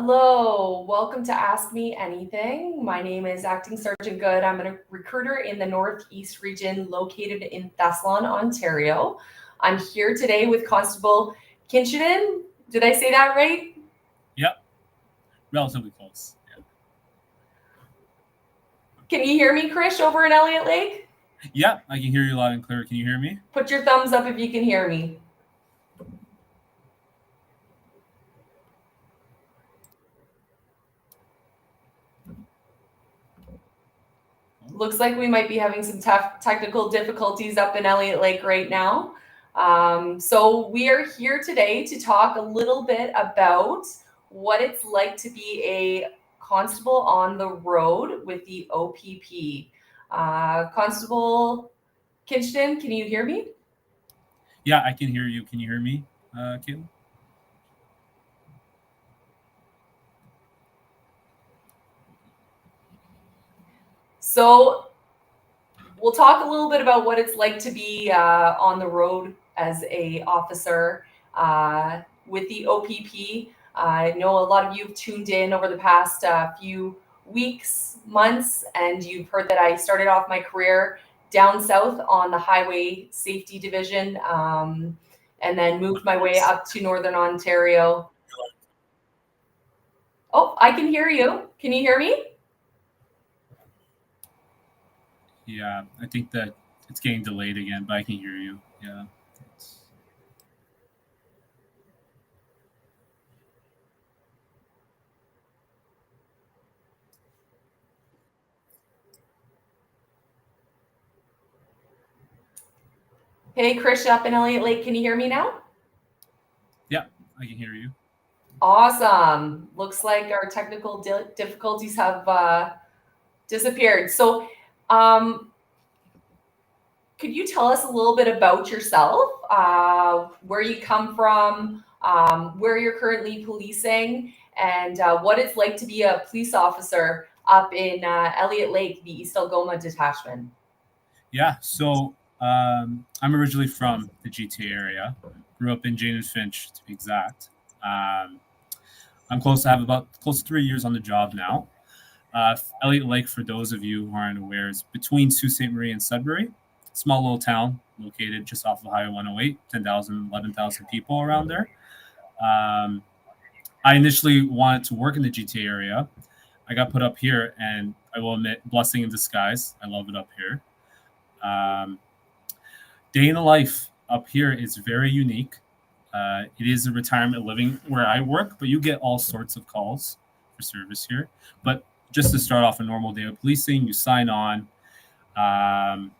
Hello, welcome to Ask Me Anything. My name is Acting Sergeant Good. I'm a recruiter in the Northeast region located in Thessalon, Ontario. I'm here today with Constable Kinshinen. Did I say that right? Yep, relatively close. Can you hear me, Krish, over in Elliott Lake? Yeah, I can hear you loud and clear. Can you hear me? Put your thumbs up if you can hear me. Looks like we might be having some tough technical difficulties up in Elliott Lake right now. So we are here today to talk a little bit about what it's like to be a constable on the road with the OPP. Constable Kitchen, can you hear me? Yeah, I can hear you. Can you hear me, Caitlin? So we'll talk a little bit about what it's like to be on the road as a officer with the OPP. I know a lot of you have tuned in over the past few weeks, months, and you've heard that I started off my career down south on the Highway Safety Division, and then moved my way up to Northern Ontario. Oh, I can hear you. Can you hear me? Yeah, I think that it's getting delayed again, but I can hear you. Yeah. Hey, Krish up in Elliott Lake, can you hear me now? Yeah, I can hear you. Awesome. Looks like our technical difficulties have disappeared. So, could you tell us a little bit about yourself, where you come from, where you're currently policing, and what it's like to be a police officer up in Elliott Lake, the East Algoma Detachment? Yeah, so I'm originally from the GTA area. Grew up in Jane and Finch, to be exact. Um, I'm close to have about close to 3 years on the job now. Elliott Lake, for those of you who aren't aware, is between Sault Ste. Marie and Sudbury. Small little town located just off of Highway 108, 10,000, 11,000 people around there. Um, I initially wanted to work in the GTA area. I got put up here, and I will admit, blessing in disguise. I love it up here. Um, Day in the life up here is very unique. It is a retirement living where I work, but you get all sorts of calls for service here. But just to start off a normal day of policing, you sign on. Um,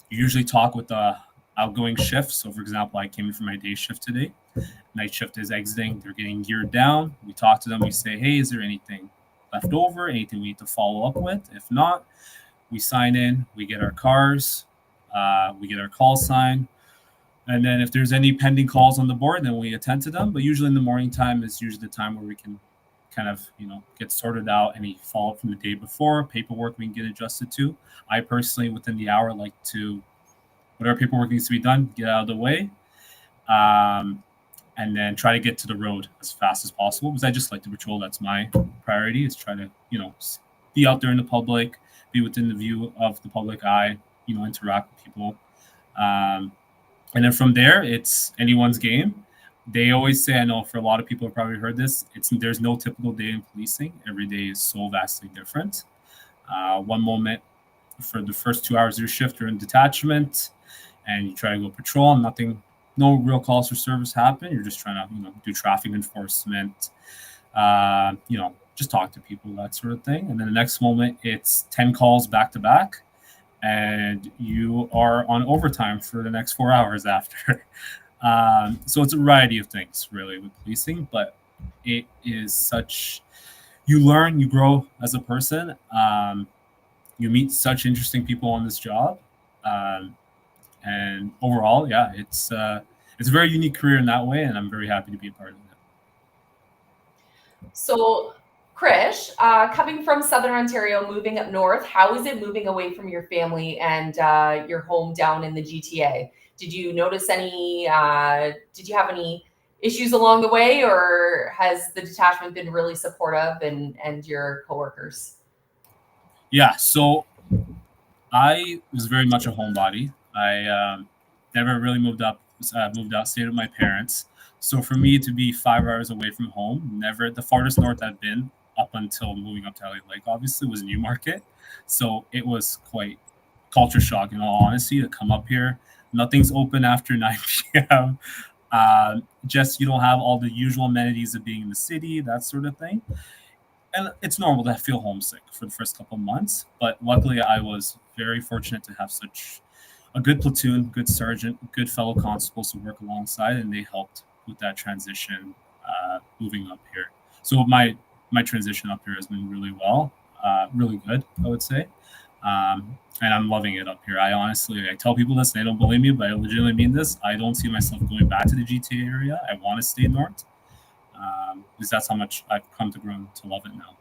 you usually talk with the outgoing shift. So, for example, I came in for my day shift today. Night shift is exiting. They're getting geared down. We talk to them. We say, hey, is there anything left over? Anything we need to follow up with? If not, we sign in. We get our cars. We get our call sign. And then if there's any pending calls on the board, then we attend to them. But usually in the morning time is usually the time where we can kind of, get sorted out any follow up from the day before, paperwork we can get adjusted to. I personally, within the hour, like to whatever paperwork needs to be done, get out of the way, um, and then try to get to the road as fast as possible because I just like to patrol. That's my priority is try to, be out there in the public, be within the view of the public eye, interact with people. Um, and then from there, it's anyone's game. They always say, I know for a lot of people have probably heard this, there's no typical day in policing. Every day is so vastly different. One moment for the first 2 hours of your shift, you're in detachment and you try to go patrol and no real calls for service happen. You're just trying to, do traffic enforcement, just talk to people, that sort of thing. And then the next moment, it's 10 calls back to back and you are on overtime for the next 4 hours after. So it's a variety of things, really, with policing, but it is you learn, you grow as a person. You meet such interesting people on this job. And overall, yeah, it's a very unique career in that way, and I'm very happy to be a part of it. So, Krish, coming from Southern Ontario, moving up north, how is it moving away from your family and your home down in the GTA? Did you notice any? Did you have any issues along the way, or has the detachment been really supportive and your coworkers? Yeah, so I was very much a homebody. I never really moved out, stayed with my parents. So for me to be 5 hours away from home, never the farthest north I've been up until moving up to LA Lake, obviously, was Newmarket. So it was quite culture shock, in all honesty, to come up here. Nothing's open after 9 p.m. Just you don't have all the usual amenities of being in the city, that sort of thing. And it's normal to feel homesick for the first couple of months. But luckily, I was very fortunate to have such a good platoon, good sergeant, good fellow constables to work alongside, and they helped with that transition moving up here. So my transition up here has been really good, I would say. And I'm loving it up here. I tell people this, and they don't believe me, but I legitimately mean this. I don't see myself going back to the GTA area. I want to stay north, because that's how much I've come to grow to love it now.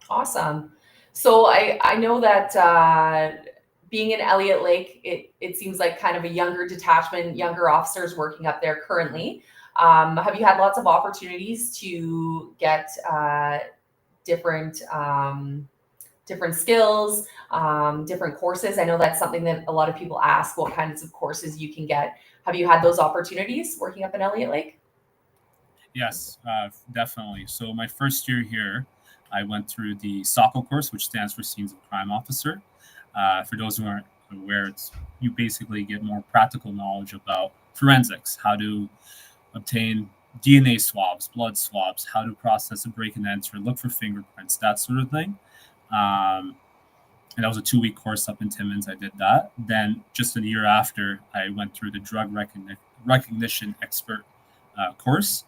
Awesome. So I know that being in Elliott Lake, it seems like kind of a younger detachment, younger officers working up there currently. Have you had lots of opportunities to get different different skills, different courses? I know that's something that a lot of people ask, what kinds of courses you can get. Have you had those opportunities working up in Elliott Lake? Yes, definitely. So my first year here, I went through the SOCO course, which stands for Scenes of Crime Officer. For those who aren't aware, you basically get more practical knowledge about forensics, how to obtain DNA swabs, blood swabs, how to process a break and enter, look for fingerprints, that sort of thing. Um, and that was a 2 week course up in Timmins. I did that. Then just a year after, I went through the drug recognition expert course,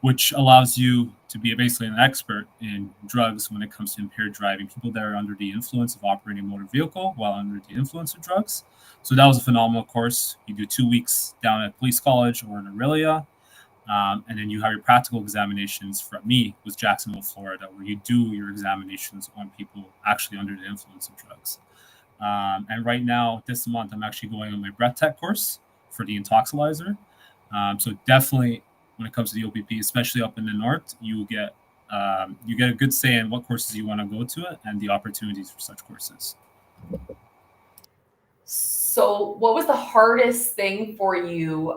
which allows you to be basically an expert in drugs when it comes to impaired driving, people that are under the influence of operating a motor vehicle while under the influence of drugs. So that was a phenomenal course. You do 2 weeks down at police college or in Aurelia, and then you have your practical examinations. For me, was Jacksonville, Florida, where you do your examinations on people actually under the influence of drugs. And right now, this month, I'm actually going on my breath tech course for the intoxilizer. So definitely, when it comes to the OPP, especially up in the north, you get a good say in what courses you want to go to it and the opportunities for such courses. So, what was the hardest thing for you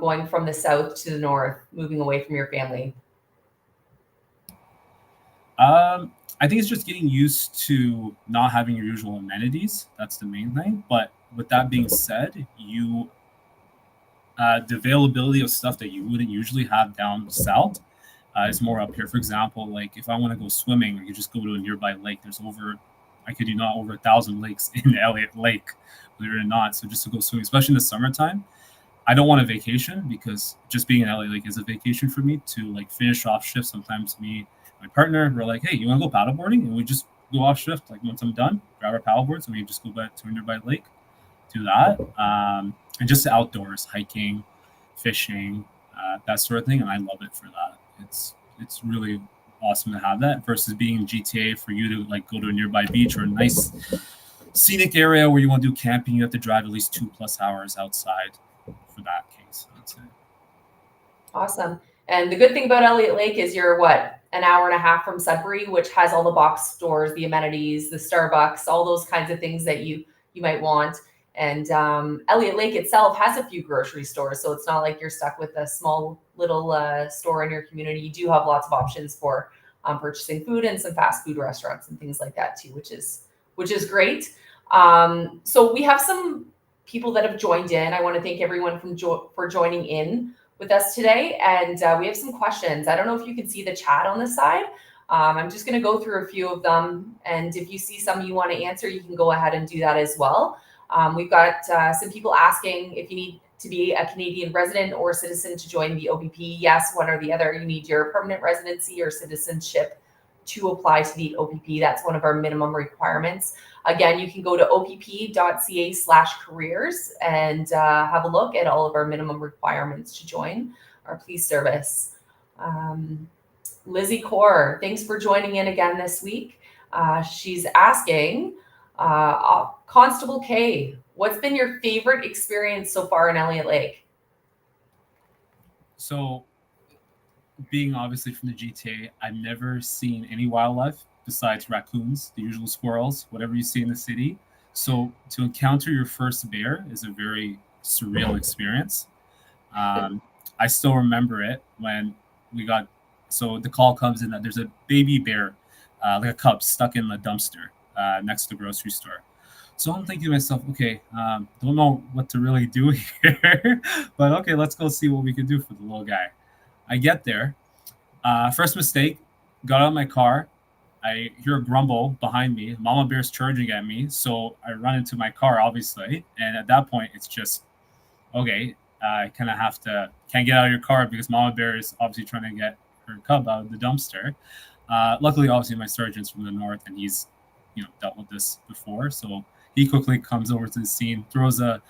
going from the south to the north, moving away from your family? I think it's just getting used to not having your usual amenities. That's the main thing. But with that being said, the availability of stuff that you wouldn't usually have down south is more up here. For example, like if I want to go swimming, I could just go to a nearby lake. I could do not over 1,000 lakes in Elliott Lake, believe it or not. So just to go swimming, especially in the summertime, I don't want a vacation because just being in LA Lake is a vacation for me to like finish off shift. Sometimes me, my partner, we're like, hey, you want to go paddleboarding? And we just go off shift. Like once I'm done, grab our paddleboards and we just go back to a nearby lake, do that. And just the outdoors, hiking, fishing, that sort of thing. And I love it for that. It's really awesome to have that versus being in GTA for you to like go to a nearby beach or a nice scenic area where you want to do camping. You have to drive at least 2+ hours outside for that case. I'd say. Awesome. And the good thing about Elliott Lake is you're what, an hour and a half from Sudbury, which has all the box stores, the amenities, the Starbucks, all those kinds of things that you might want. And Elliott Lake itself has a few grocery stores, so it's not like you're stuck with a small little store in your community. You do have lots of options for purchasing food and some fast food restaurants and things like that too, which is great. So we have some people that have joined in. I want to thank everyone for joining in with us today, and we have some questions. I don't know if you can see the chat on the side. I'm just going to go through a few of them, and if you see some you want to answer, you can go ahead and do that as well. We've got some people asking if you need to be a Canadian resident or citizen to join the OPP. Yes, one or the other. You need your permanent residency or citizenship to apply to the OPP. That's one of our minimum requirements. Again, you can go to opp.ca/careers and have a look at all of our minimum requirements to join our police service. Lizzie Core, thanks for joining in again this week. She's asking, Constable K, what's been your favorite experience so far in Elliott Lake? So being obviously from the GTA, I've never seen any wildlife besides raccoons, the usual squirrels, whatever you see in the city. So to encounter your first bear is a very surreal experience. Um, I still remember it when we got. So the call comes in that there's a baby bear, like a cub, stuck in the dumpster next to the grocery store. So I'm thinking to myself, okay, don't know what to really do here, but okay, let's go see what we can do for the little guy. I get there. First mistake, got out of my car. I hear a grumble behind me. Mama bear's charging at me, so I run into my car, obviously. And at that point, it's just okay. I kind of have to can't get out of your car because Mama Bear is obviously trying to get her cub out of the dumpster. Luckily, obviously, my sergeant's from the north, and he's dealt with this before, so he quickly comes over to the scene, throws a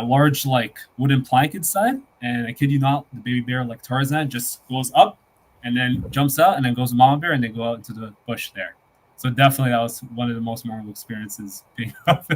large like wooden plank inside, and I kid you not, the baby bear like Tarzan just goes up and then jumps out and then goes to Mama Bear and they go out into the bush there. So definitely that was one of the most memorable experiences being up.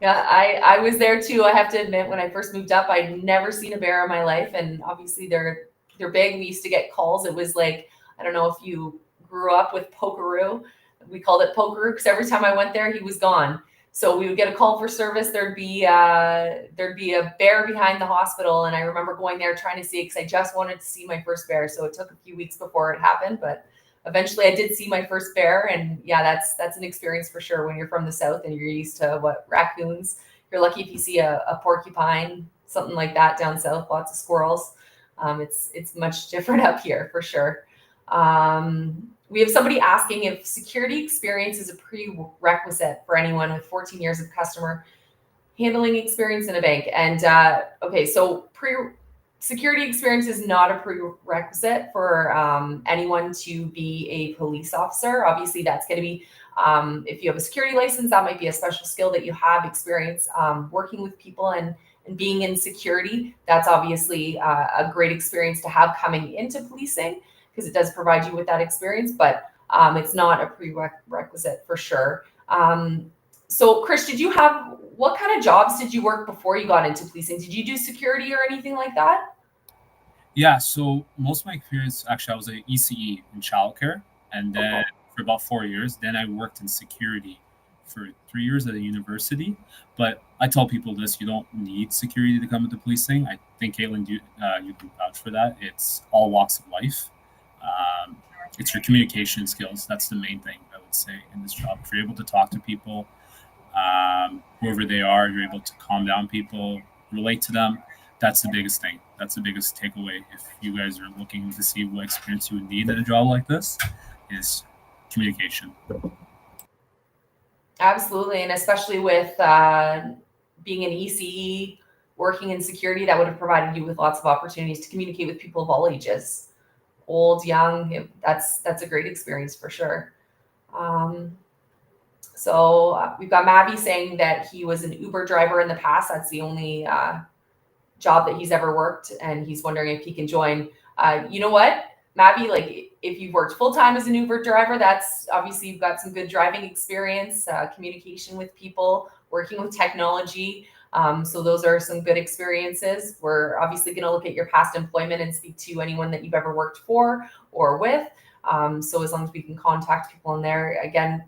Yeah, I was there too. I have to admit, when I first moved up, I'd never seen a bear in my life, and obviously they're big. We used to get calls. It was like, I don't know if you grew up with Pokeroo. We called it Pokeroo because every time I went there, he was gone. So we would get a call for service. There'd be a bear behind the hospital, and I remember going there trying to see it because I just wanted to see my first bear. So it took a few weeks before it happened, but eventually I did see my first bear, and yeah, that's an experience for sure. When you're from the south and you're used to what raccoons, you're lucky if you see a porcupine, something like that down south. Lots of squirrels. It's much different up here for sure. We have somebody asking if security experience is a prerequisite for anyone with 14 years of customer handling experience in a bank. And okay, so security experience is not a prerequisite for anyone to be a police officer. Obviously, that's going to be if you have a security license, that might be a special skill that you have experience working with people and being in security. That's obviously a great experience to have coming into policing because it does provide you with that experience, but it's not a prerequisite for sure. So, Chris, what kind of jobs did you work before you got into policing? Did you do security or anything like that? Yeah, so most of my experience, actually, I was an ECE in childcare, and then Okay. for about 4 years, then I worked in security for 3 years at a university. But I tell people this: you don't need security to come into policing. I think Caitlin, you can vouch for that. It's all walks of life. Um, it's your communication skills. That's the main thing I would say in this job. If you're able to talk to people, whoever they are, you're able to calm down people, relate to them. That's the biggest thing. That's the biggest takeaway. If you guys are looking to see what experience you would need in a job like this, is communication. Absolutely, and especially with being an ECE, working in security, that would have provided you with lots of opportunities to communicate with people of all ages, old, young. That's a great experience for sure. Um, so we've got Mavi saying that he was an Uber driver in the past. That's the only job that he's ever worked, and he's wondering if he can join. You know what, Mavi? Like, if you've worked full time as an Uber driver, that's obviously you've got some good driving experience, communication with people, working with technology. So those are some good experiences. We're obviously going to look at your past employment and speak to anyone that you've ever worked for or with. So as long as we can contact people in there, again,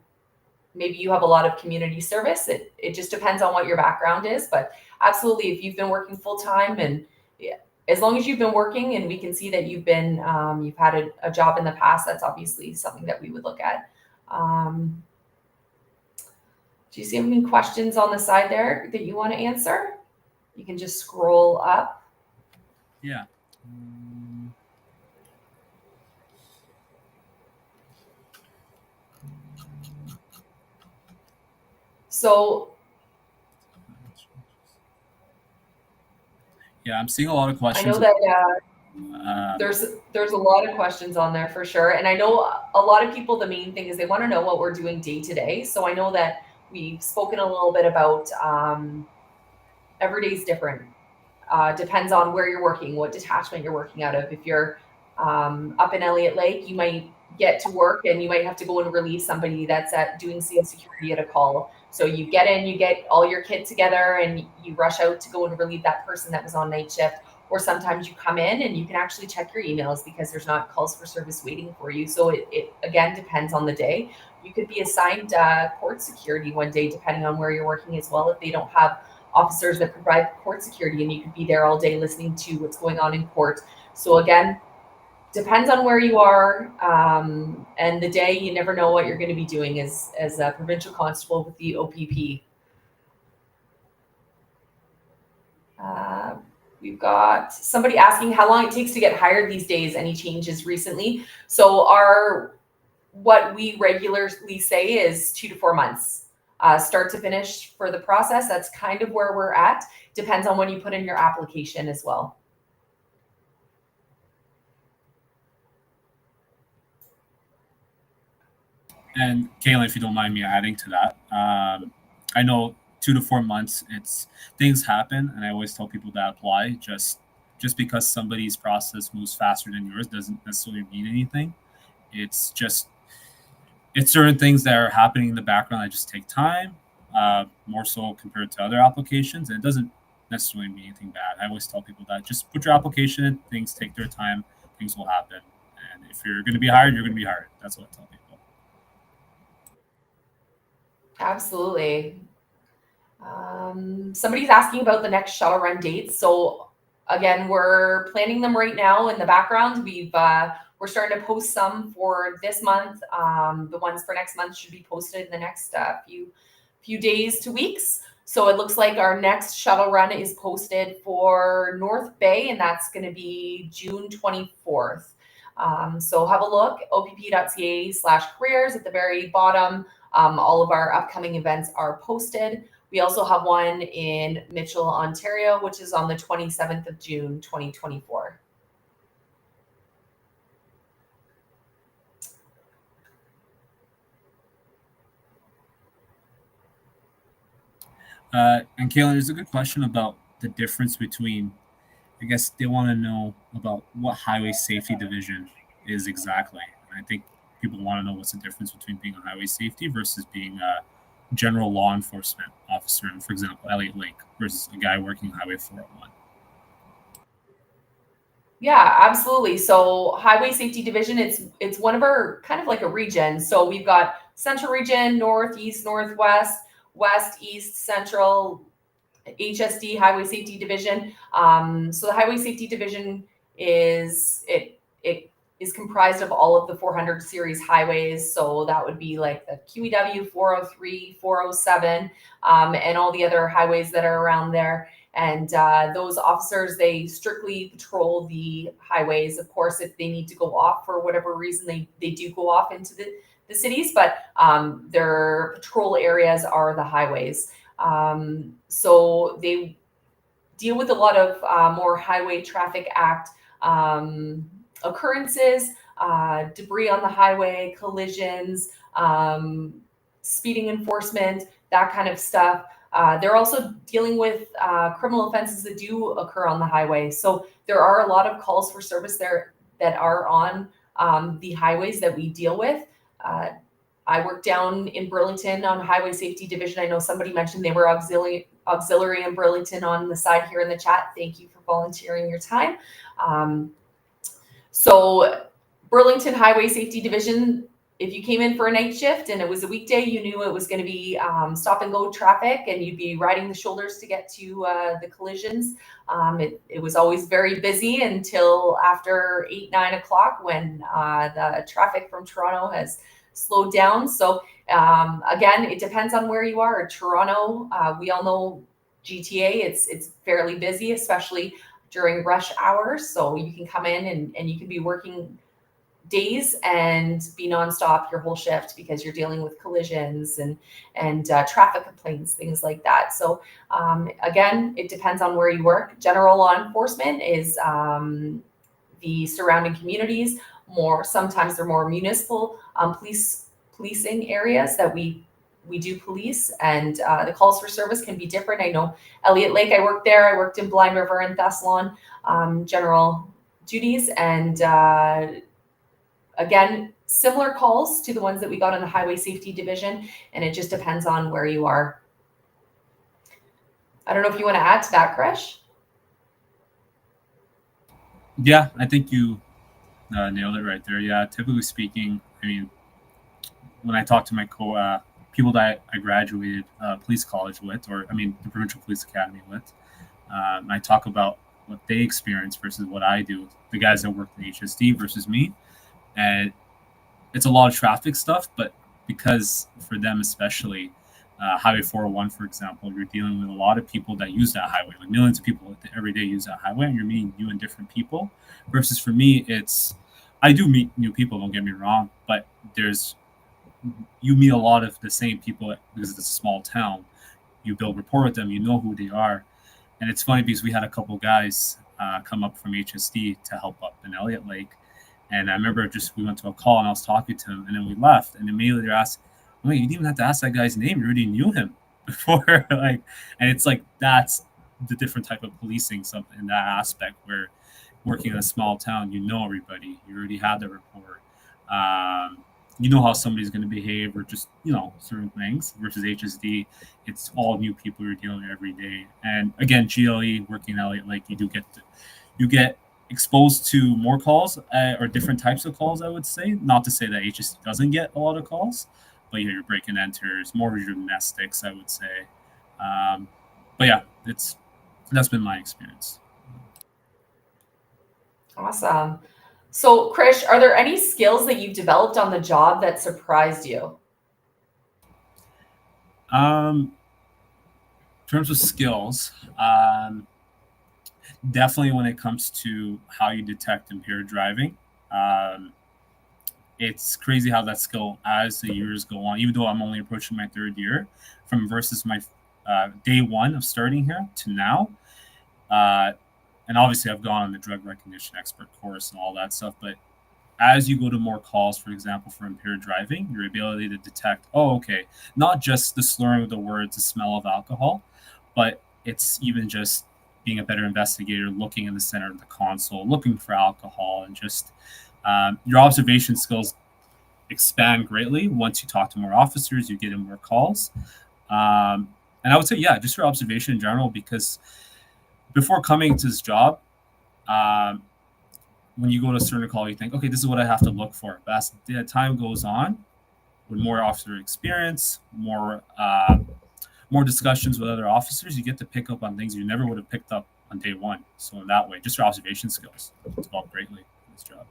maybe you have a lot of community service. It just depends on what your background is, but absolutely, if you've been working full time and yeah, as long as you've been working and we can see that you've had a job in the past, that's obviously something that we would look at. Do you see any questions on the side there that you want to answer? You can just scroll up. Yeah. So Yeah, I'm seeing a lot of I know questions. that Um, there's a lot of questions on there for sure, and I know a lot of people. The main thing is they want to know what we're doing day to day. So I know that we've spoken a little bit about every day is different. Depends on where you're working, what detachment you're working out of. If you're up in Elliott Lake, you might get to work and you might have to go and relieve somebody that's at doing scene security at a call. So you get in, you get all your kit together, and you rush out to go and relieve that person that was on night shift. or sometimes you come in and you can actually check your emails because there's not calls for service waiting for you. So it again depends on the day. You could be assigned court security one day, depending on where you're working as well. If they don't have officers that provide court security, and you could be there all day listening to what's going on in court. So again, depends on where you are and the day. You never know what you're going to be doing as a provincial constable with the OPP. We've got somebody asking how long it takes to get hired these days. Any changes recently? So what we regularly say is 2 to 4 months, start to finish for the process. That's kind of where we're at. Depends on when you put in your application as well. And Kayla, if you don't mind me adding to that, I know 2 to 4 months. It's things happen, and I always tell people that apply. Just because somebody's process moves faster than yours doesn't necessarily mean anything. It's just it's certain things that are happening in the background that just take time, more so compared to other applications, and it doesn't necessarily mean anything bad. I always tell people that just put your application in. Things take their time. Things will happen, and if you're going to be hired, you're going to be hired. That's what I tell people. Absolutely. Somebody's asking about the next shuttle run dates. So again, we're planning them right now in the background. We're starting to post some for this month. The ones for next month should be posted in the next few days to weeks. So it looks like our next shuttle run is posted for North Bay, and that's going to be June 24th. So have a look, opp.ca/careers at the very bottom. All of our upcoming events are posted. We also have one in Mitchell, Ontario, which is on the 27th of June, 2024. And Kaylin, there's a good question about the difference between, I guess they want to know about what highway safety division is exactly. And I think people want to know what's the difference between being a highway safety versus being a general law enforcement officer, and for example, Elliott Lake versus a guy working Highway 401. Yeah, absolutely. So Highway Safety Division, it's one of our kind of like a region. So we've got Central Region, North, East, Northwest, West, East, Central, HSD, Highway Safety Division. So the Highway Safety Division it is comprised of all of the 400 series highways. So that would be like the QEW 403, 407, and all the other highways that are around there. And those officers, they strictly patrol the highways. Of course, if they need to go off for whatever reason, they do go off into the cities, but their patrol areas are the highways. So they deal with a lot of more Highway Traffic Act occurrences, debris on the highway, collisions, speeding enforcement, that kind of stuff. They're also dealing with criminal offenses that do occur on the highway. So there are a lot of calls for service there that are on the highways that we deal with. I work down in Burlington on Highway Safety Division. I know somebody mentioned they were auxiliary in Burlington on the side here in the chat. Thank you for volunteering your time. So Burlington Highway Safety Division, if you came in for a night shift and it was a weekday, you knew it was going to be stop and go traffic, and you'd be riding the shoulders to get to the collisions. It was always very busy until after 8, 9 o'clock when the traffic from Toronto has slowed down. So again, it depends on where you are. Toronto, we all know GTA, it's fairly busy, especially during rush hours. So you can come in and you can be working days and be nonstop your whole shift because you're dealing with collisions and traffic complaints, things like that. So again, it depends on where you work. General law enforcement is the surrounding communities. Sometimes they're more municipal policing areas that we do police, and the calls for service can be different. I know Elliott Lake, I worked there. I worked in Blind River and Thessalon, general duties, and again, similar calls to the ones that we got in the Highway Safety Division, and it just depends on where you are. I don't know if you want to add to that, Krish. Yeah, I think you nailed it right there. Yeah, typically speaking, I mean, when I talk to my people that I graduated police college with, or I mean, the Provincial Police Academy with, I talk about what they experience versus what I do. The guys that work in HSD versus me, and it's a lot of traffic stuff, but because for them especially, Highway 401, for example, you're dealing with a lot of people that use that highway. Like millions of people every day use that highway, and you're meeting new and different people. Versus for me, it's I do meet new people. Don't get me wrong, but there's you meet a lot of the same people because it's a small town. You build rapport with them. You know who they are, and it's funny because we had a couple guys come up from HSD to help up in Elliott Lake. And I remember just we went to a call and I was talking to him, and then we left. And immediately they asked, "Wait, you didn't even have to ask that guy's name. You already knew him before." Like, and it's like that's the different type of policing, something in that aspect where working in a small town, you know everybody. You already had the rapport. Um, you know how somebody's going to behave, or just certain things. Versus HSD, it's all new people you're dealing with every day. And again, GLE working out like you get exposed to more calls or different types of calls. I would say, not to say that HSD doesn't get a lot of calls, but yeah, you're breaking enters, more of your domestics. I would say, um, but yeah, that's been my experience. Awesome. So, Krish, are there any skills that you've developed on the job that surprised you? In terms of skills, definitely when it comes to how you detect impaired driving. Um, it's crazy how that skill, as the years go on, even though I'm only approaching my third year, from versus my day one of starting here to now. Uh, and obviously, I've gone on the drug recognition expert course and all that stuff. But as you go to more calls, for example, for impaired driving, your ability to detect, oh, okay, not just the slurring of the words, the smell of alcohol, but it's even just being a better investigator, looking in the center of the console, looking for alcohol, and just your observation skills expand greatly once you talk to more officers, you get in more calls. And I would say, yeah, just your observation in general, because before coming to this job, um, when you go to a certain call, you think, okay, this is what I have to look for. But as the time goes on, with more officer experience, more discussions with other officers, you get to pick up on things you never would have picked up on day one. So in that way, just your observation skills develop greatly in this job.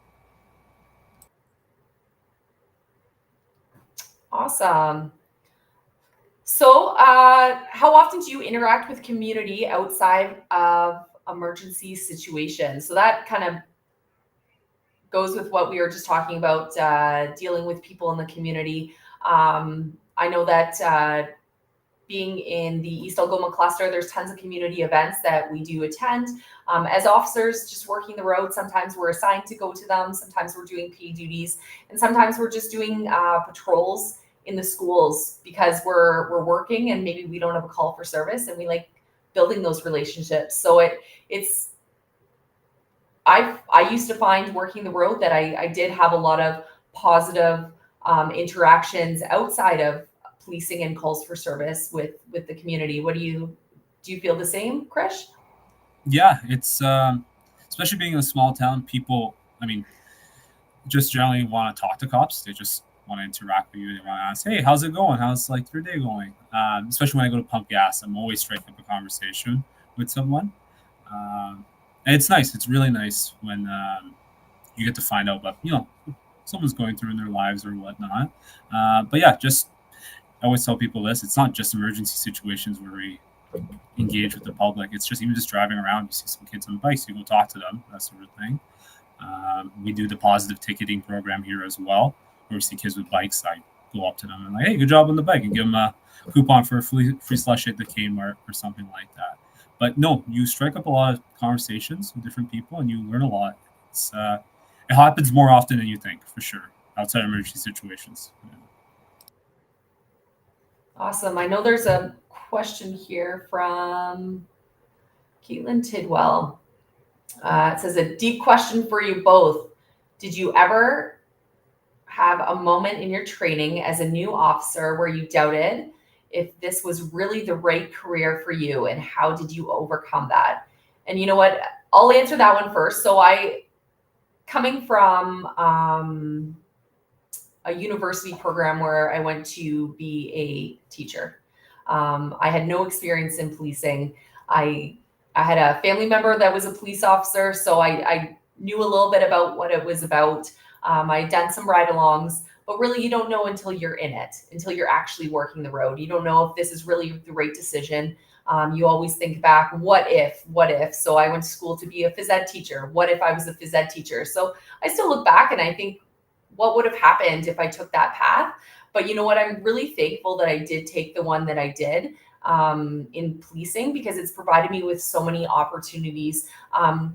Awesome. So, how often do you interact with community outside of emergency situations? So that kind of goes with what we were just talking about, dealing with people in the community. I know that being in the East Algoma cluster, there's tons of community events that we do attend. As officers, just working the road, sometimes we're assigned to go to them, sometimes we're doing P duties, and sometimes we're just doing patrols in the schools because we're working and maybe we don't have a call for service, and we like building those relationships. So it's I used to find working the road that I did have a lot of positive interactions outside of policing and calls for service with the community. What do you feel the same, Krish? Yeah, it's especially being in a small town, people, I mean, just generally want to talk to cops. They just want to interact with you. They want to ask, hey, how's it going? How's like your day going? Especially when I go to pump gas, I'm always striking up a conversation with someone. Um, and it's nice. It's really nice when you get to find out what someone's going through in their lives or whatnot. But yeah, just I always tell people this: it's not just emergency situations where we engage with the public. It's just even just driving around. You see some kids on bikes, you go talk to them, that sort of thing. We do the positive ticketing program here as well, where we see kids with bikes. I go up to them and like, hey, good job on the bike, and give them a coupon for a free slush at the Kmart or something like that. But no, you strike up a lot of conversations with different people, and you learn a lot. It happens more often than you think, for sure, outside of emergency situations. Yeah. Awesome. I know there's a question here from Caitlin Tidwell. It says a deep question for you both. Did you ever have a moment in your training as a new officer where you doubted if this was really the right career for you, and how did you overcome that? And you know what? I'll answer that one first. So coming from a university program where I went to be a teacher. I had no experience in policing. I had a family member that was a police officer, so I knew a little bit about what it was about. I'd done some ride-alongs, but really you don't know until you're in it, until you're actually working the road. You don't know if this is really the right decision. You always think back, what if, what if? So I went to school to be a phys ed teacher. What if I was a phys ed teacher? So I still look back and I think, what would have happened if I took that path? But you know what? I'm really thankful that I did take the one that I did in policing, because it's provided me with so many opportunities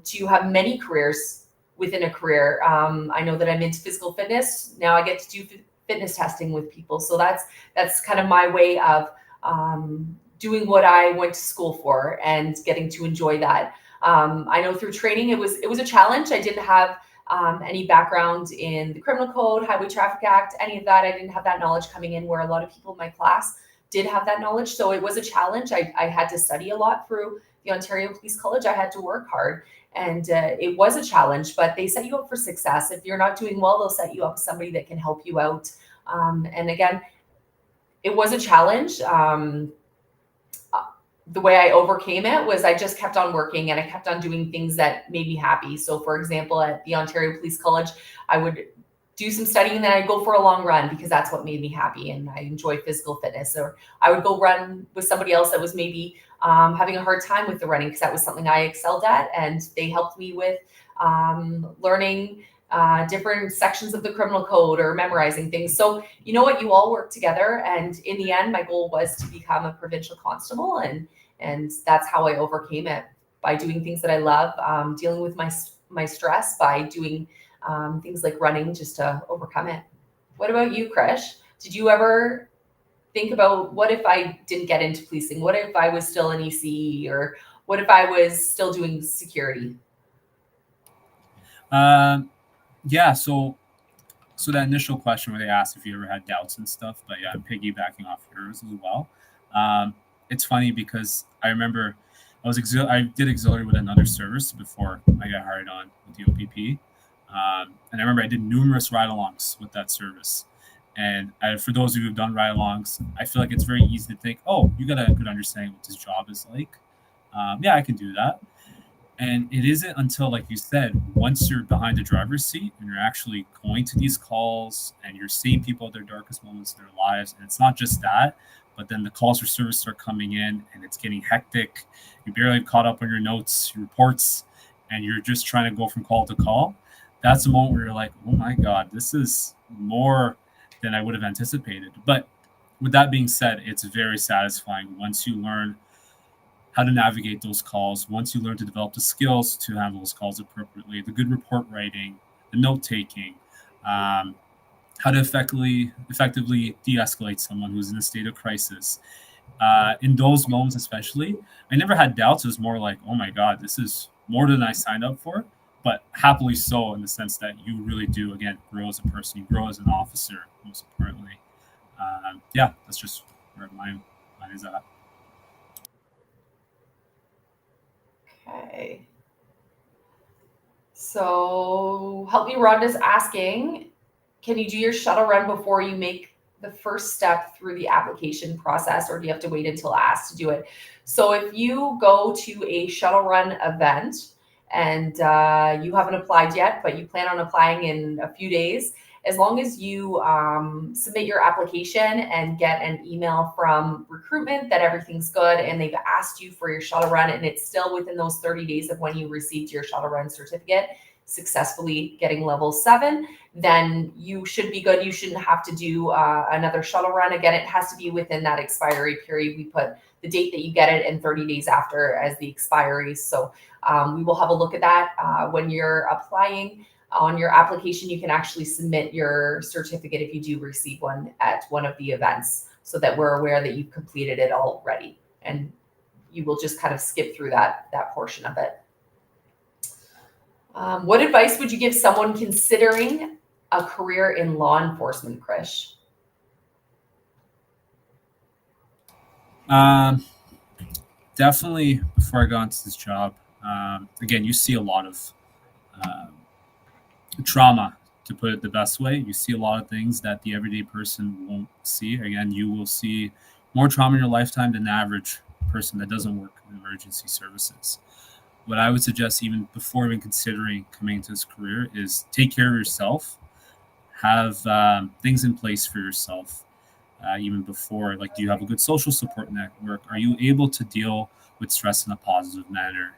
to have many careers within a career. I know that I'm into physical fitness. Now I get to do fitness testing with people. So that's kind of my way of doing what I went to school for and getting to enjoy that. I know through training, it was a challenge. I didn't have any background in the criminal code, highway traffic act, any of that. I didn't have that knowledge coming in, where a lot of people in my class did have that knowledge. So it was a challenge. I had to study a lot through the Ontario Police College. I had to work hard, and it was a challenge, but they set you up for success. If you're not doing well, they'll set you up with somebody that can help you out. And again, it was a challenge. The way I overcame it was I just kept on working, and I kept on doing things that made me happy. So for example, at the Ontario Police College, I would do some studying, and then I'd go for a long run because that's what made me happy. And I enjoy physical fitness. Or I would go run with somebody else that was maybe having a hard time with the running, because that was something I excelled at. And they helped me with learning different sections of the criminal code or memorizing things. So you know what, you all work together. And in the end, my goal was to become a provincial constable. And that's how I overcame it, by doing things that I love, dealing with my stress by doing things like running, just to overcome it. What about you, Krish? Did you ever think about, what if I didn't get into policing? What if I was still an ECE, or what if I was still doing security? Yeah. So that initial question where they asked if you ever had doubts and stuff, but yeah, I'm piggybacking off yours as well. It's funny because I remember I did auxiliary with another service before I got hired on with the OPP, and I remember I did numerous ride-alongs with that service. And for those of you who've done ride-alongs, I feel like it's very easy to think, oh, you got a good understanding of what this job is like. Yeah, I can do that. And it isn't until, like you said, once you're behind the driver's seat and you're actually going to these calls and you're seeing people at their darkest moments of their lives. And it's not just that, but then the calls for service start coming in and it's getting hectic. You barely caught up on your notes, your reports, and you're just trying to go from call to call. That's the moment where you're like, oh my God, this is more than I would have anticipated. But with that being said, it's very satisfying once you learn how to navigate those calls, once you learn to develop the skills to handle those calls appropriately, the good report writing, the note taking, how to effectively de-escalate someone who's in a state of crisis. In those moments, especially, I never had doubts. It was more like, oh my God, this is more than I signed up for, but happily so, in the sense that you really do, again, grow as a person, you grow as an officer, most importantly. Yeah, that's just where mine is at. Okay. So help me, Rhonda's asking, can you do your shuttle run before you make the first step through the application process, or do you have to wait until asked to do it? So if you go to a shuttle run event and you haven't applied yet, but you plan on applying in a few days, as long as you submit your application and get an email from recruitment that everything's good and they've asked you for your shuttle run, and it's still within those 30 days of when you received your shuttle run certificate, successfully getting level 7, then you should be good. You shouldn't have to do another shuttle run. Again, it has to be within that expiry period. We put the date that you get it and 30 days after as the expiry. So we will have a look at that when you're applying. On your application, you can actually submit your certificate if you do receive one at one of the events, so that we're aware that you've completed it already, and you will just kind of skip through that portion of it. What advice would you give someone considering a career in law enforcement, Krish? Definitely, before I got into this job, Again, you see a lot of trauma, to put it the best way. You see a lot of things that the everyday person won't see. Again, you will see more trauma in your lifetime than the average person that doesn't work in emergency services. What I would suggest, even before even considering coming into this career, is take care of yourself. Have things in place for yourself, even before. Like, do you have a good social support network? Are you able to deal with stress in a positive manner?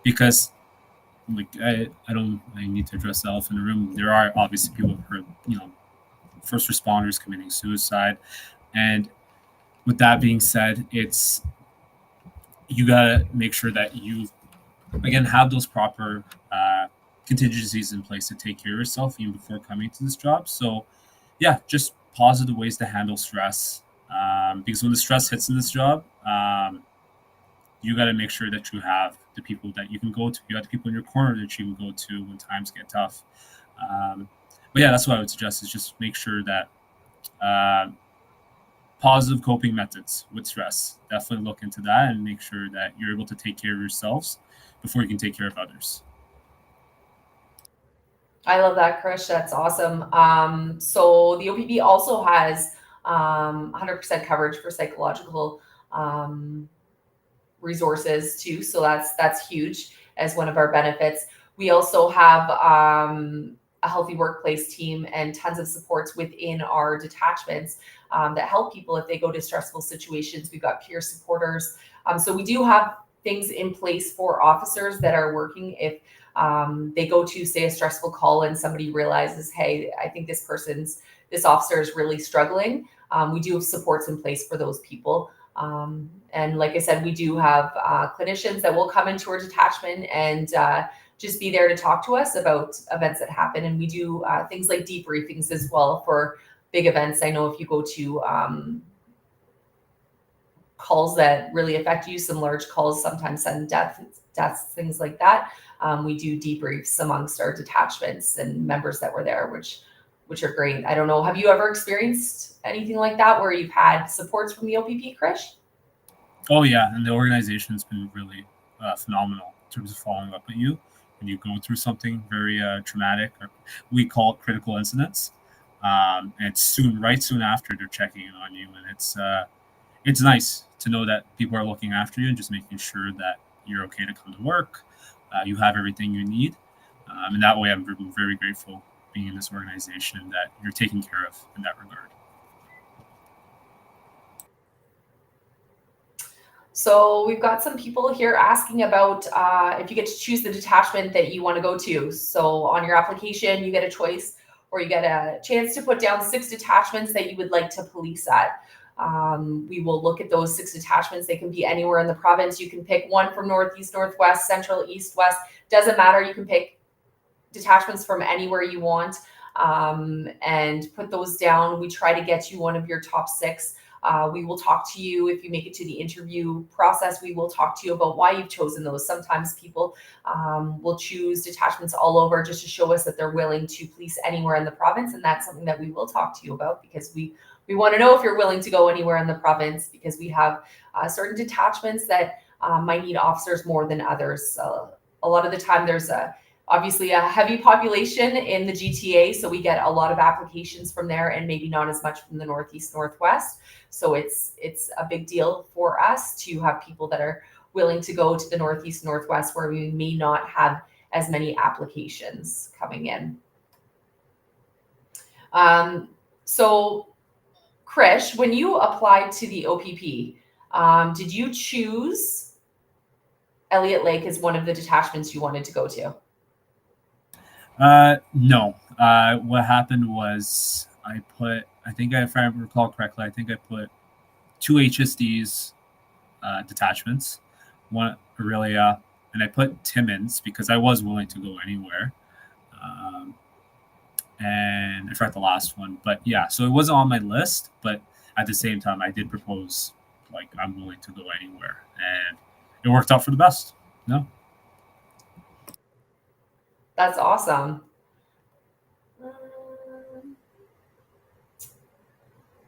Because like I need to address the elephant in the room. There are obviously people who've heard, first responders committing suicide, and with that being said, it's you gotta make sure that you again have those proper contingencies in place to take care of yourself even before coming to this job. So yeah, just positive ways to handle stress, because when the stress hits in this job, you got to make sure that you have the people that you can go to. You got the people in your corner that you can go to when times get tough. Um, but yeah, that's what I would suggest is just make sure that positive coping methods with stress. Definitely look into that and make sure that you're able to take care of yourselves before you can take care of others. I love that, Krish. That's awesome. So the OPP also has 100% coverage for psychological um, resources too. So that's huge as one of our benefits. We also have a healthy workplace team and tons of supports within our detachments that help people if they go to stressful situations. We've got peer supporters. So we do have things in place for officers that are working if they go to say a stressful call and somebody realizes, hey, I think this officer is really struggling. We do have supports in place for those people. And like I said, we do have clinicians that will come into our detachment and just be there to talk to us about events that happen. And we do things like debriefings as well for big events. I know if you go to calls that really affect you, some large calls, sometimes sudden deaths, things like that. We do debriefs amongst our detachments and members that were there, which are great. I don't know. Have you ever experienced anything like that where you've had supports from the OPP, Krish? Oh yeah, and the organization's been really phenomenal in terms of following up with you when you go through something very traumatic. Or we call it critical incidents, and it's right soon after they're checking in on you, and it's nice to know that people are looking after you and just making sure that you're okay to come to work. You have everything you need, and that way, I'm very grateful being in this organization that you're taken care of in that regard. So we've got some people here asking about if you get to choose the detachment that you want to go to. So on your application, you get a choice or you get a chance to put down 6 detachments that you would like to police at. We will look at those 6 detachments. They can be anywhere in the province. You can pick one from Northeast, Northwest, Central, East, West. Doesn't matter. You can pick detachments from anywhere you want and put those down. We try to get you one of your top 6. We will talk to you if you make it to the interview process. We will talk to you about why you've chosen those. Sometimes people will choose detachments all over just to show us that they're willing to police anywhere in the province. And that's something that we will talk to you about because we want to know if you're willing to go anywhere in the province because we have certain detachments that might need officers more than others. A lot of the time there's obviously a heavy population in the GTA, so we get a lot of applications from there and maybe not as much from the Northeast, Northwest. So it's a big deal for us to have people that are willing to go to the Northeast, Northwest where we may not have as many applications coming in. So Krish, when you applied to the OPP, did you choose Elliott Lake as one of the detachments you wanted to go to? No. What happened was I think if I recall correctly, I think I put 2 HSDs detachments, one Aurelia, and I put Timmins because I was willing to go anywhere. And I forgot the last one, but yeah, so it wasn't on my list, but at the same time, I did propose like I'm willing to go anywhere, and it worked out for the best. No. That's awesome.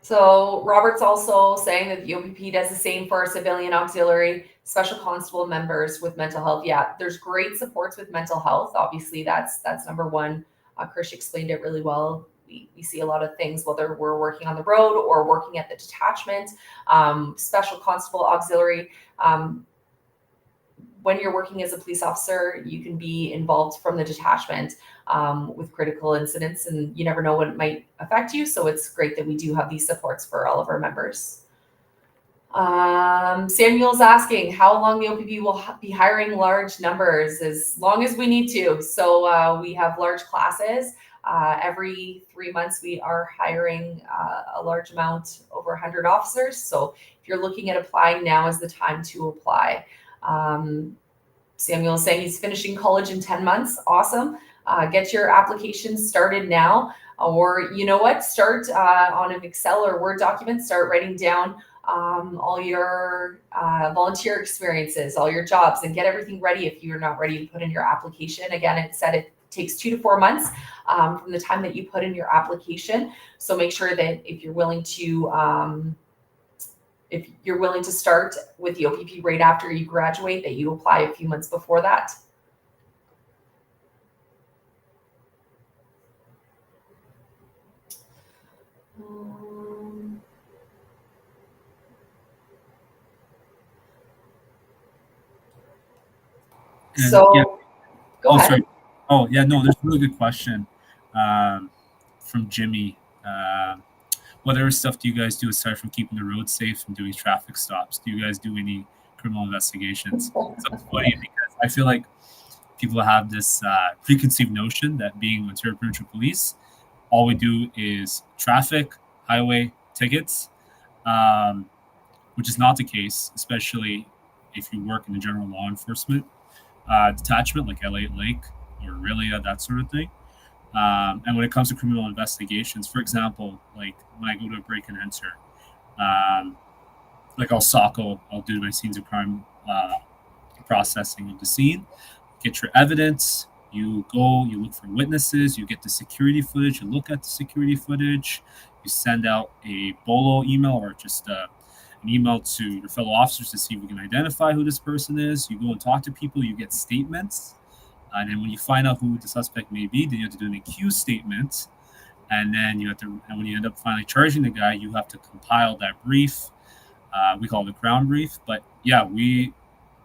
So Robert's also saying that the OPP does the same for our civilian auxiliary special constable members with mental health. Yeah, there's great supports with mental health. Obviously, that's number one. Krish explained it really well. We see a lot of things, whether we're working on the road or working at the detachment, special constable auxiliary. When you're working as a police officer, you can be involved from the detachment with critical incidents, and you never know what it might affect you. So it's great that we do have these supports for all of our members. Samuel's asking how long the OPP will be hiring large numbers. As long as we need to. So we have large classes. Every 3 months, we are hiring a large amount, over 100 officers. So if you're looking at applying, now is the time to apply. Samuel is saying he's finishing college in 10 months. Awesome. Get your application started now. Or you know what? Start on an Excel or Word document. Start writing down all your volunteer experiences, all your jobs, and get everything ready if you're not ready to put in your application. Again, it said it takes 2 to 4 months from the time that you put in your application. So make sure that if you're willing to start with the OPP right after you graduate, that you apply a few months before that. So yeah. go ahead. Sorry. Oh, yeah, no, there's a really good question from Jimmy. What other stuff do you guys do aside from keeping the road safe and doing traffic stops? Do you guys do any criminal investigations? So it's funny because I feel like people have this preconceived notion that being Ontario Provincial Police, all we do is traffic, highway, tickets, which is not the case, especially if you work in the general law enforcement detachment like LA Lake or Aurelia, that sort of thing. And when it comes to criminal investigations, for example, like when I go to a break and enter, like I'll do my scenes of crime processing of the scene, get your evidence, you go, you look for witnesses, you get the security footage, you look at the security footage, you send out a BOLO email or just an email to your fellow officers to see if we can identify who this person is. You go and talk to people, you get statements. And then when you find out who the suspect may be, then you have to do an accused statement. And then and when you end up finally charging the guy, you have to compile that brief. We call it the Crown brief. But yeah,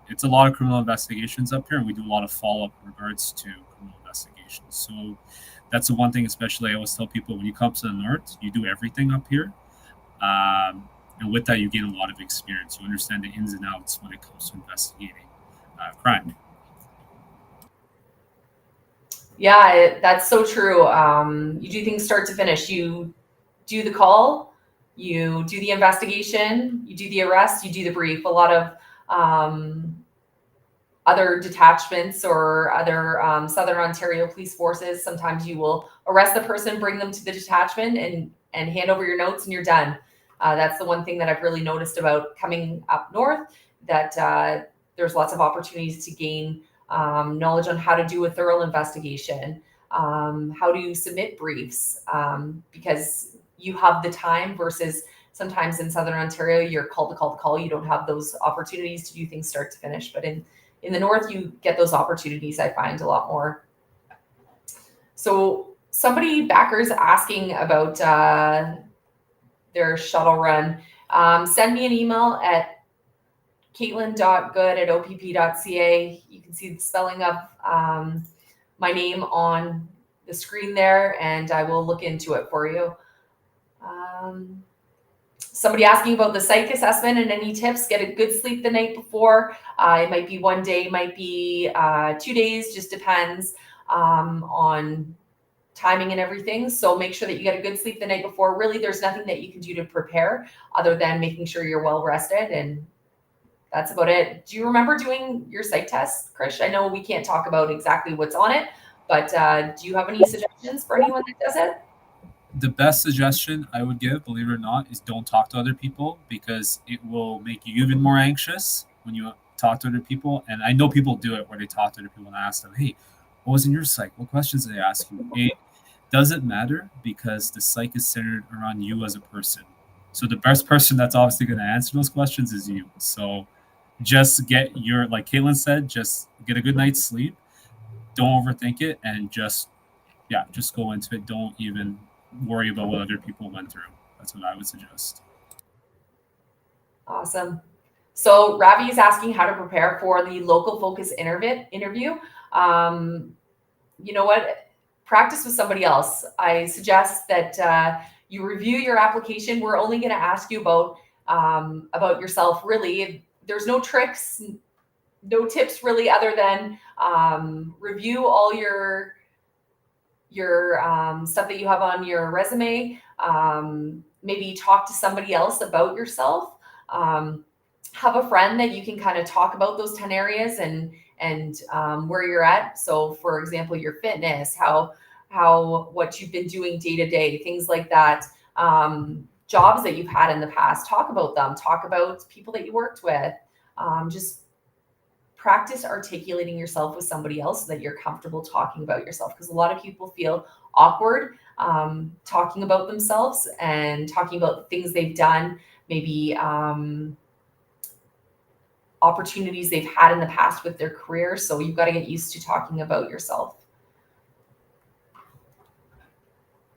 it's a lot of criminal investigations up here, and we do a lot of follow-up in regards to criminal investigations. So that's the one thing, especially I always tell people, when you come to the North, you do everything up here. And with that, you gain a lot of experience. You understand the ins and outs when it comes to investigating crime. Yeah, that's so true. You do things start to finish. You do the call, you do the investigation, you do the arrest, you do the brief. A lot of other detachments or other Southern Ontario police forces, sometimes you will arrest the person, bring them to the detachment, and hand over your notes, and you're done. That's the one thing that I've really noticed about coming up north, that there's lots of opportunities to gain knowledge on how to do a thorough investigation, how to submit briefs, because you have the time versus sometimes in Southern Ontario, you're called to call to call. You don't have those opportunities to do things start to finish. But in the North, you get those opportunities, I find, a lot more. So somebody backers asking about their shuttle run. Send me an email at caitlin.good@opp.ca. You can see the spelling of my name on the screen there, and I will look into it for you. Somebody asking about the psych assessment and any tips. Get a good sleep the night before. It might be 1 day, might be 2 days, just depends on timing and everything. So make sure that you get a good sleep the night before. Really, there's nothing that you can do to prepare other than making sure you're well rested, and that's about it. Do you remember doing your psych test, Krish? I know we can't talk about exactly what's on it, but do you have any suggestions for anyone that does it? The best suggestion I would give, believe it or not, is don't talk to other people, because it will make you even more anxious when you talk to other people. And I know people do it where they talk to other people and ask them, hey, what was in your psych? What questions did they ask you? It doesn't matter, because the psych is centered around you as a person. So the best person that's obviously going to answer those questions is you. So just get your, like Caitlin said, just get a good night's sleep. Don't overthink it, and just go into it. Don't even worry about what other people went through. That's what I would suggest. Awesome. So Ravi is asking how to prepare for the local focus interview. Um, you know what? Practice with somebody else. I suggest that you review your application. We're only going to ask you about yourself. Really, there's no tricks, no tips really, other than review all your stuff that you have on your resume. Maybe talk to somebody else about yourself. Have a friend that you can kind of talk about those 10 areas and where you're at. So for example, your fitness, what you've been doing day to day, things like that. Jobs that you've had in the past, talk about them, talk about people that you worked with. Just practice articulating yourself with somebody else so that you're comfortable talking about yourself, because a lot of people feel awkward talking about themselves and talking about things they've done, maybe opportunities they've had in the past with their career. So you've got to get used to talking about yourself.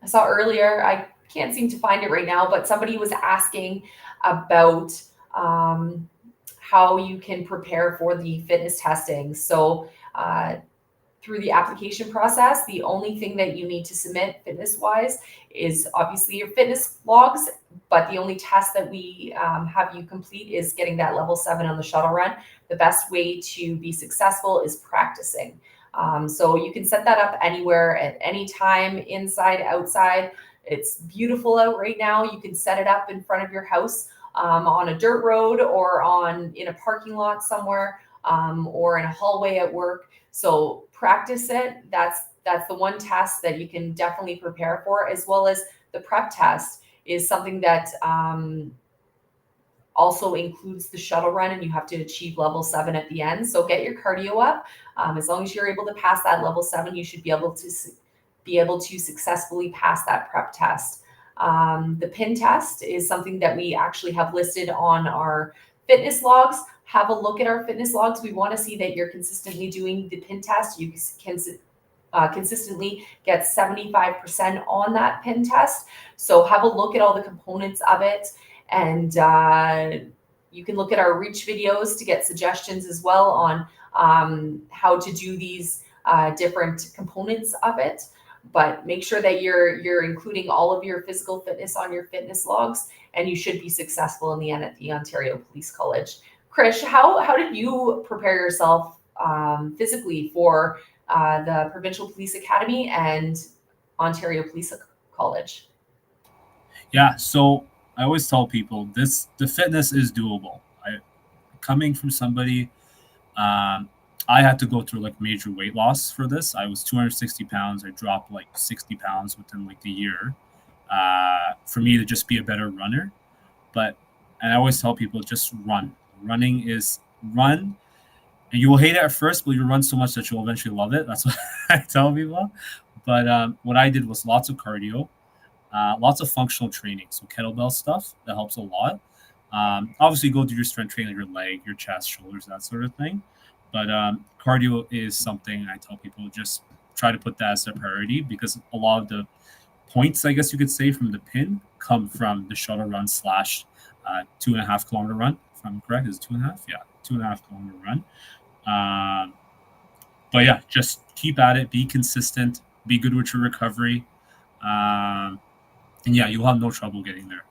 I saw earlier, I can't seem to find it right now, but somebody was asking about how you can prepare for the fitness testing. So through the application process, the only thing that you need to submit fitness wise is obviously your fitness logs, but the only test that we have you complete is getting that level 7 on the shuttle run. The best way to be successful is practicing. So you can set that up anywhere at any time, inside, outside. It's beautiful out right now. You can set it up in front of your house on a dirt road or in a parking lot somewhere or in a hallway at work. So practice it. That's the one test that you can definitely prepare for, as well as the prep test is something that also includes the shuttle run, and you have to achieve level 7 at the end. So get your cardio up. As long as you're able to pass that level 7, you should be able to successfully pass that prep test. The pin test is something that we actually have listed on our fitness logs. Have a look at our fitness logs. We want to see that you're consistently doing the pin test. You can consistently get 75% on that pin test. So have a look at all the components of it. And you can look at our reach videos to get suggestions as well on how to do these different components of it. But make sure that you're including all of your physical fitness on your fitness logs, and you should be successful in the end at the Ontario Police College. Krish, how did you prepare yourself physically for the Provincial Police Academy and Ontario Police College? Yeah, so I always tell people the fitness is doable. Coming from somebody, I had to go through like major weight loss for this. I was 260 pounds. I dropped like 60 pounds within like the year for me to just be a better runner. And I always tell people just run. Running is run, and you will hate it at first, but you run so much that you'll eventually love it. That's what I tell people. But what I did was lots of cardio, lots of functional training. So kettlebell stuff that helps a lot. Obviously, go do your strength training, your leg, your chest, shoulders, that sort of thing. But cardio is something I tell people just try to put that as a priority, because a lot of the points, I guess you could say, from the pin come from the shuttle run slash 2.5 kilometer run. If I'm correct, is it 2.5? Yeah, 2.5 kilometer run. But yeah, just keep at it, be consistent, be good with your recovery. And yeah, you'll have no trouble getting there.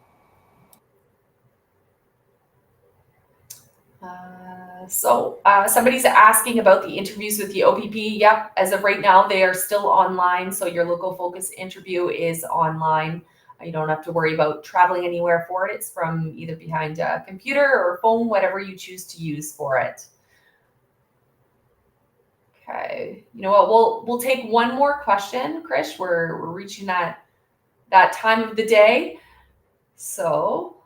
So somebody's asking about the interviews with the OPP. Yep, as of right now, they are still online. So your local focus interview is online. You don't have to worry about traveling anywhere for it. It's from either behind a computer or phone, whatever you choose to use for it. Okay, you know what? We'll take one more question, Krish. We're reaching that time of the day. So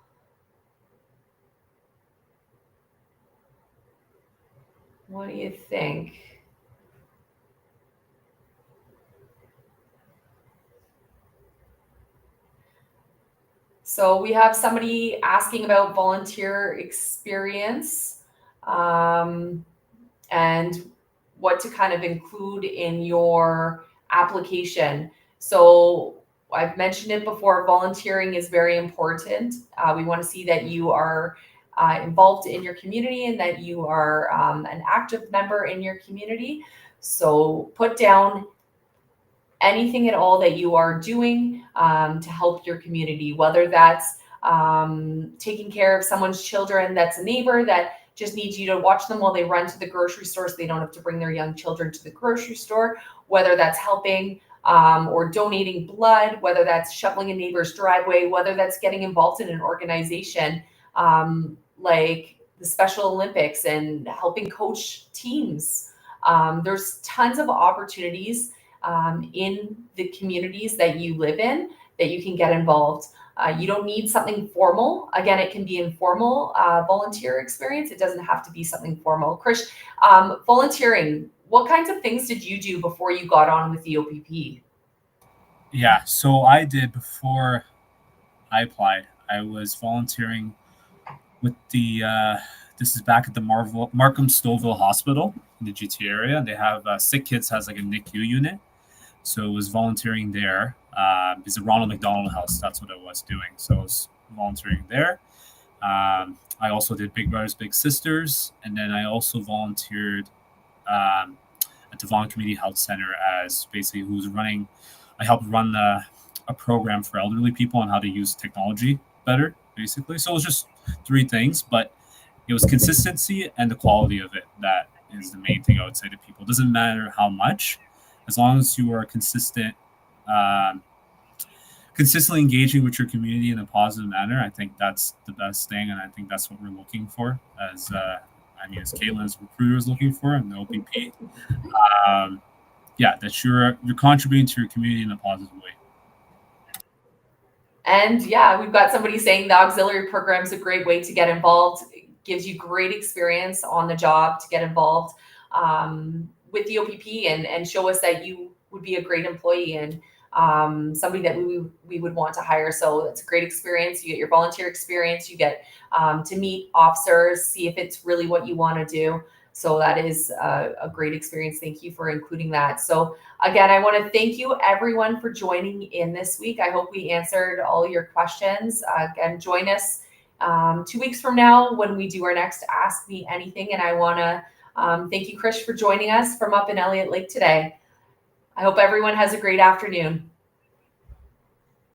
what do you think? So we have somebody asking about volunteer experience. and what to kind of include in your application. So I've mentioned it before, volunteering is very important. We want to see that you are involved in your community and that you are an active member in your community. So put down anything at all that you are doing to help your community, whether that's taking care of someone's children that's a neighbor that just needs you to watch them while they run to the grocery store so they don't have to bring their young children to the grocery store, whether that's helping or donating blood, whether that's shoveling a neighbor's driveway, whether that's getting involved in an organization like the Special Olympics and helping coach teams. There's tons of opportunities in the communities that you live in that you can get involved. You don't need something formal. Again, it can be informal volunteer experience. It doesn't have to be something formal. Krish, volunteering, what kinds of things did you do before you got on with the OPP? Yeah, so I did before I applied. I was volunteering with this is back at the Markham Stouffville Hospital in the GTA area. They have sick kids has like a NICU unit. So I was volunteering there. It's a Ronald McDonald House. That's what I was doing. So I was volunteering there. I also did Big Brothers Big Sisters, and then I also volunteered at Devon Community Health Center as basically who's running. I helped run a program for elderly people on how to use technology better, basically. So it was just three things, but it was consistency and the quality of it that is the main thing I would say to people. It doesn't matter how much, as long as you are consistently engaging with your community in a positive manner. I think that's the best thing, and I think that's what we're looking for as as Caitlin's recruiter is looking for in the OPP. That you're contributing to your community in a positive way. And yeah, we've got somebody saying the auxiliary program is a great way to get involved. It gives you great experience on the job to get involved with the OPP and show us that you would be a great employee and somebody that we would want to hire. So it's a great experience. You get your volunteer experience. You get to meet officers, see if it's really what you want to do. So that is a great experience. Thank you for including that. So again, I want to thank you everyone for joining in this week. I hope we answered all your questions. Again, join us 2 weeks from now when we do our next Ask Me Anything. And I want to thank you, Krish, for joining us from up in Elliott Lake today. I hope everyone has a great afternoon.